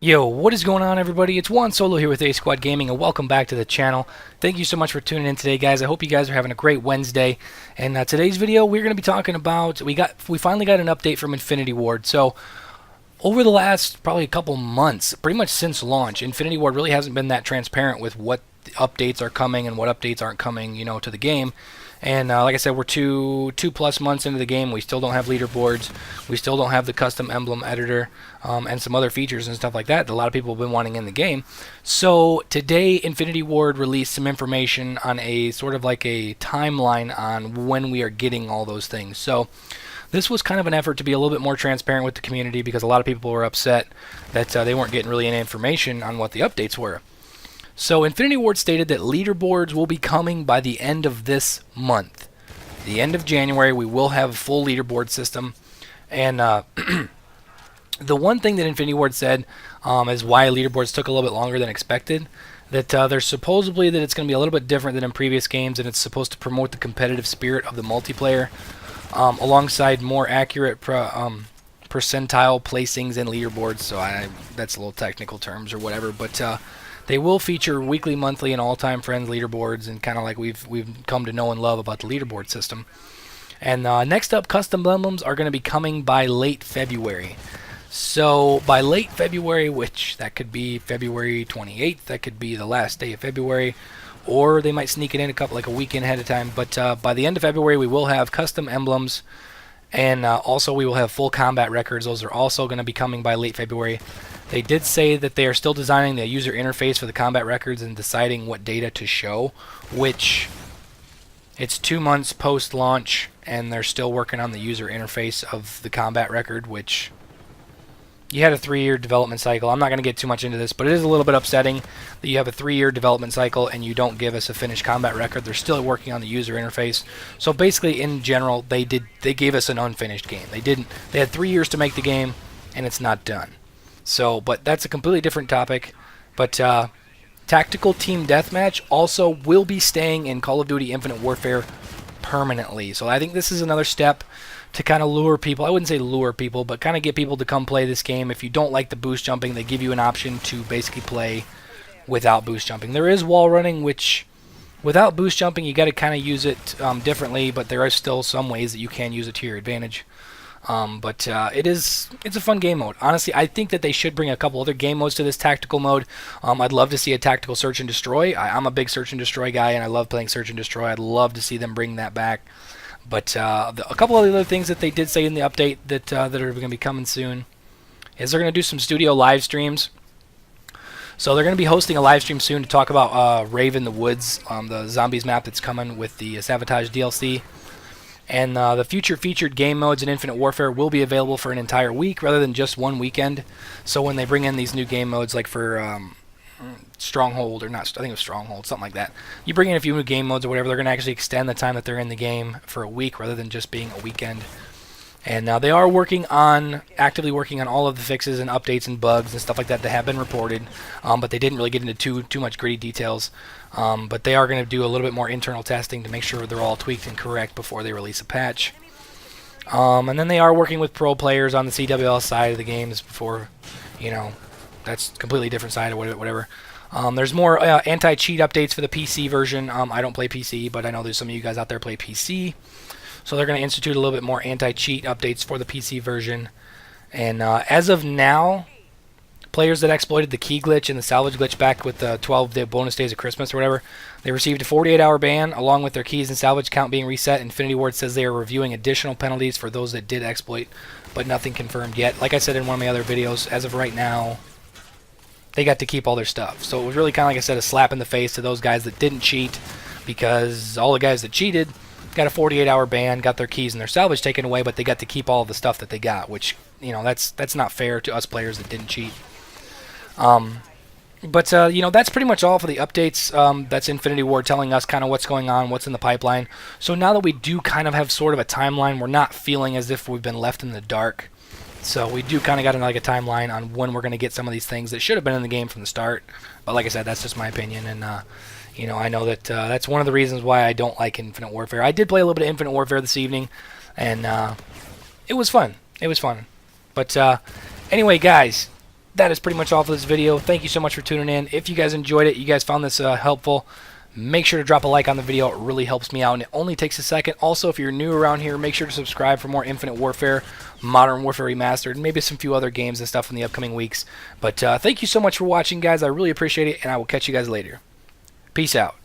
Yo, what is going on, everybody? It's Juan Solo here with ASQD Gaming, and welcome back to the channel. Thank you so much for tuning in today, guys. I hope you guys are having a great Wednesday. And today's video, we're going to be talking about we finally got an update from Infinity Ward. So over the last probably a couple months, pretty much since launch, Infinity Ward really hasn't been that transparent with what updates are coming and what updates aren't coming, to the game. And like I said, we're two plus months into the game. We still don't have leaderboards. We still don't have the custom emblem editor and some other features and stuff like that a lot of people have been wanting in the game. So today, Infinity Ward released some information on a sort of like a timeline on when we are getting all those things. So this was kind of an effort to be a little bit more transparent with the community because a lot of people were upset that they weren't getting really any information on what the updates were. So Infinity Ward stated that leaderboards will be coming by the end of this month. The end of January, we will have a full leaderboard system. And the one thing that Infinity Ward said is why leaderboards took a little bit longer than expected. That there's supposedly that it's going to be a little bit different than in previous games, and it's supposed to promote the competitive spirit of the multiplayer, alongside more accurate percentile placings in leaderboards. So that's a little technical terms or whatever, but they will feature weekly, monthly, and all-time friends leaderboards, and kind of like we've come to know and love about the leaderboard system. And next up, custom emblems are going to be coming by late February. So by late February, which that could be February 28th, that could be the last day of February, or they might sneak it in a weekend ahead of time. But by the end of February, we will have custom emblems, and also we will have full combat records. Those are also going to be coming by late February. They did say that they are still designing the user interface for the combat records and deciding what data to show, which it's 2 months post-launch, and they're still working on the user interface of the combat record, which you had a 3-year development cycle. I'm not going to get too much into this, but it is a little bit upsetting that you have a 3-year development cycle and you don't give us a finished combat record. They're still working on the user interface. So basically, in general, they gave us an unfinished game. They had 3 years to make the game, and it's not done. So, but that's a completely different topic. But Tactical Team Deathmatch also will be staying in Call of Duty Infinite Warfare permanently. So I think this is another step to kind of lure people. I wouldn't say lure people, but kind of get people to come play this game. If you don't like the boost jumping, they give you an option to basically play without boost jumping. There is wall running, which without boost jumping, you got to kind of use it differently, but there are still some ways that you can use it to your advantage. It's a fun game mode. Honestly, I think that they should bring a couple other game modes to this tactical mode. I'd love to see a tactical search and destroy. I'm a big search and destroy guy, and I love playing search and destroy. I'd love to see them bring that back. But a couple of other things that they did say in the update that are going to be coming soon is they're going to do some studio live streams. So they're going to be hosting a live stream soon to talk about Rave in the Woods, the zombies map that's coming with the Sabotage DLC. And the future featured game modes in Infinite Warfare will be available for an entire week rather than just one weekend. So when they bring in these new game modes, like for Stronghold, or not, I think it was Stronghold, something like that. You bring in a few new game modes or whatever, they're going to actually extend the time that they're in the game for a week rather than just being a weekend. And they are actively working on all of the fixes and updates and bugs and stuff like that have been reported, but they didn't really get into too much gritty details. But they are going to do a little bit more internal testing to make sure they're all tweaked and correct before they release a patch. And then they are working with pro players on the CWL side of the games before, that's a completely different side of whatever. There's more anti-cheat updates for the PC version. I don't play PC, but I know there's some of you guys out there play PC. So they're going to institute a little bit more anti-cheat updates for the PC version. And as of now, players that exploited the key glitch and the salvage glitch back with the 12-day bonus days of Christmas or whatever, they received a 48-hour ban along with their keys and salvage count being reset. Infinity Ward says they are reviewing additional penalties for those that did exploit, but nothing confirmed yet. Like I said in one of my other videos, as of right now, they got to keep all their stuff. So it was really kind of, like I said, a slap in the face to those guys that didn't cheat, because all the guys that cheated got a 48-hour ban, got their keys and their salvage taken away, but they got to keep all of the stuff that they got, which, that's not fair to us players that didn't cheat. That's pretty much all for the updates. That's Infinity Ward telling us kind of what's going on, what's in the pipeline. So now that we do kind of have sort of a timeline, we're not feeling as if we've been left in the dark. So we do kind of got a timeline on when we're going to get some of these things that should have been in the game from the start. But like I said, that's just my opinion, and I know that that's one of the reasons why I don't like Infinite Warfare. I did play a little bit of Infinite Warfare this evening, and it was fun. It was fun. But anyway, guys, that is pretty much all for this video. Thank you so much for tuning in. If you guys enjoyed it, you guys found this helpful, make sure to drop a like on the video. It really helps me out, and it only takes a second. Also, if you're new around here, make sure to subscribe for more Infinite Warfare, Modern Warfare Remastered, and maybe some few other games and stuff in the upcoming weeks. But thank you so much for watching, guys. I really appreciate it, and I will catch you guys later. Peace out.